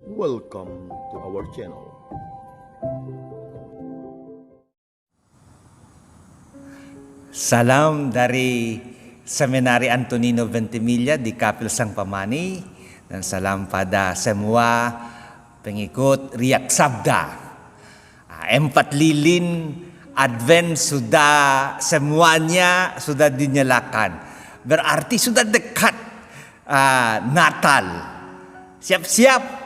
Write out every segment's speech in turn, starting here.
Welcome to our channel. Salam dari Seminari Antonino Ventimiglia di Kapil Sang Pamani, dan salam pada semua pengikut Riak Sabda. 4 lilin Advent sudah semuanya sudah dinyalakan. Berarti sudah dekat Natal. Siap-siap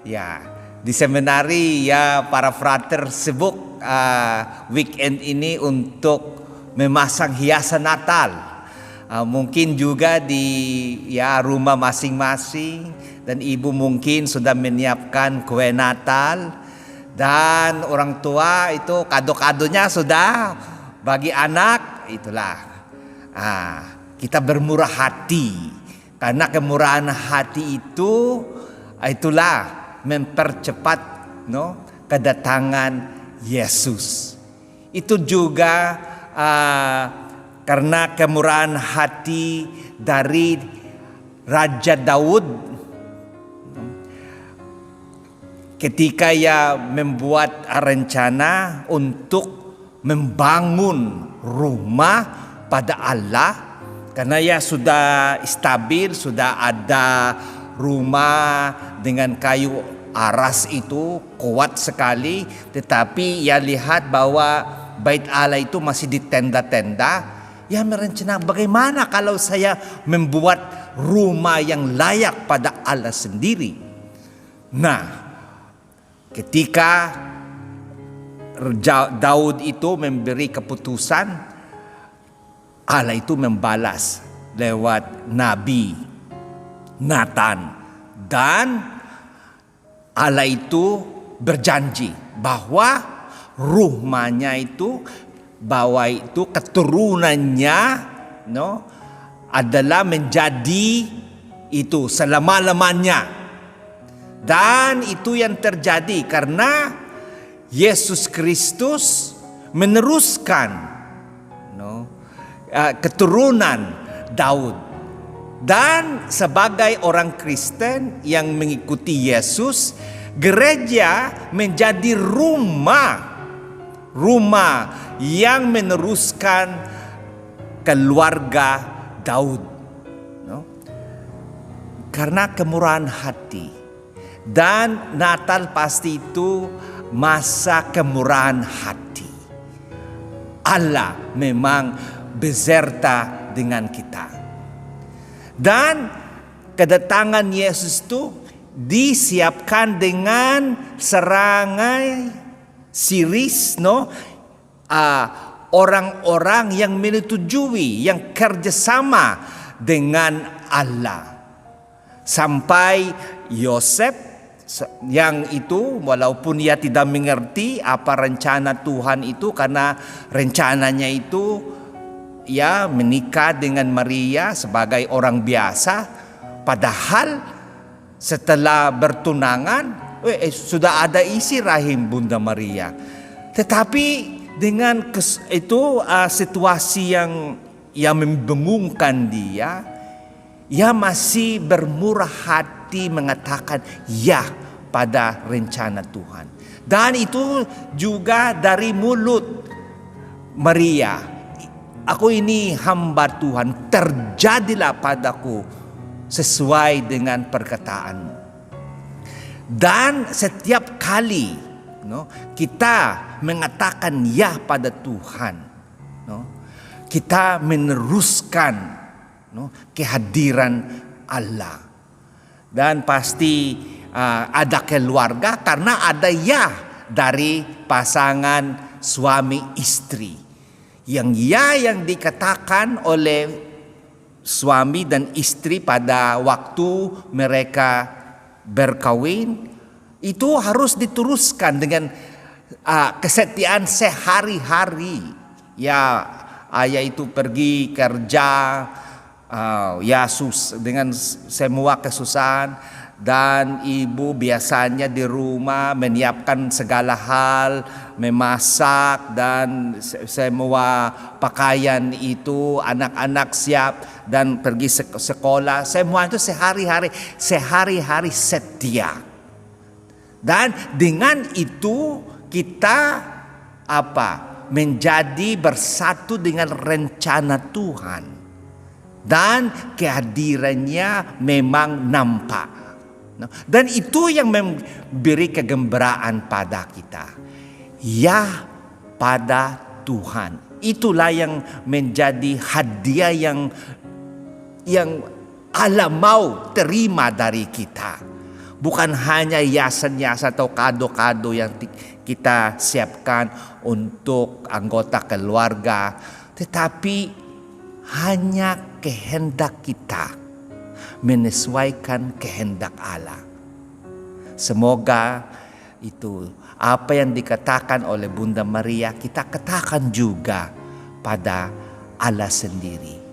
ya. Di seminari ya para frater sibuk weekend ini untuk memasang hiasan Natal. Mungkin juga di rumah masing-masing, dan ibu mungkin sudah menyiapkan kue Natal, dan orang tua itu kado-kadonya sudah bagi anak. Itulah kita bermurah hati, karena kemurahan hati itulah mempercepat kedatangan Yesus. Itu juga karena kemurahan hati dari Raja Daud ketika ia membuat rencana untuk membangun rumah pada Allah, karena ia sudah stabil, sudah ada rumah dengan kayu aras itu kuat sekali, tetapi ia lihat bahwa Bait Allah itu masih di tenda-tenda. Ya merencana, bagaimana kalau saya membuat rumah yang layak pada Allah sendiri. Nah, ketika Daud itu memberi keputusan, Allah itu membalas lewat Nabi Nathan, dan Allah itu berjanji bahwa rumahnya itu, bahwa itu keturunannya adalah menjadi itu selama-lamanya. Dan itu yang terjadi karena Yesus Kristus meneruskan keturunan Daud. Dan sebagai orang Kristen yang mengikuti Yesus, gereja menjadi rumah yang meneruskan keluarga Daud. Karena kemurahan hati. Dan Natal pasti itu masa kemurahan hati. Allah memang beserta dengan kita. Dan kedatangan Yesus itu disiapkan dengan serangai series orang-orang yang menyetujui, yang kerjasama dengan Allah. Sampai Yosef yang itu walaupun ia tidak mengerti apa rencana Tuhan itu, karena rencananya itu ia menikah dengan Maria sebagai orang biasa, padahal setelah bertunangan sudah ada isi rahim Bunda Maria. Tetapi dengan situasi yang membingungkan dia masih bermurah hati mengatakan ya pada rencana Tuhan. Dan itu juga dari mulut Maria, "Aku ini hamba Tuhan, terjadilah padaku sesuai dengan perkataanmu." Dan setiap kali kita mengatakan ya pada Tuhan, kita meneruskan kehadiran Allah. Dan pasti ada keluarga karena ada ya dari pasangan suami istri. Yang dikatakan oleh suami dan istri pada waktu mereka berkawin itu harus diteruskan dengan kesetiaan sehari-hari. Ya, ayah itu pergi kerja dengan semua kesusahan, dan ibu biasanya di rumah menyiapkan segala hal, memasak, dan semua pakaian itu anak-anak siap dan pergi sekolah. Semua itu sehari-hari setia. Dan dengan itu kita menjadi bersatu dengan rencana Tuhan. Dan kehadirannya memang nampak. Dan itu yang memberi kegembiraan pada kita. Ya, pada Tuhan. Itulah yang menjadi hadiah yang Allah mau terima dari kita. Bukan hanya hiasan-hiasan atau kado-kado yang kita siapkan untuk anggota keluarga, tetapi hanya kehendak kita menyesuaikan kehendak Allah. Semoga itu apa yang dikatakan oleh Bunda Maria kita katakan juga pada Allah sendiri.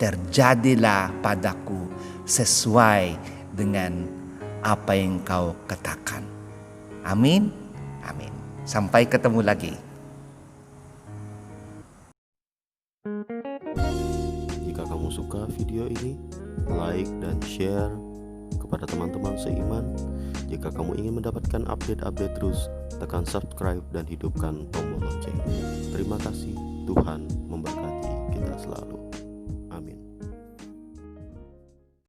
Terjadilah padaku sesuai dengan apa yang kau katakan. Amin. Amin. Sampai ketemu lagi. Jika kamu suka video ini, like dan share kepada teman-teman seiman. Jika kamu ingin mendapatkan update-update terus, tekan subscribe dan hidupkan tombol lonceng. Terima kasih, Tuhan memberkati kita selalu.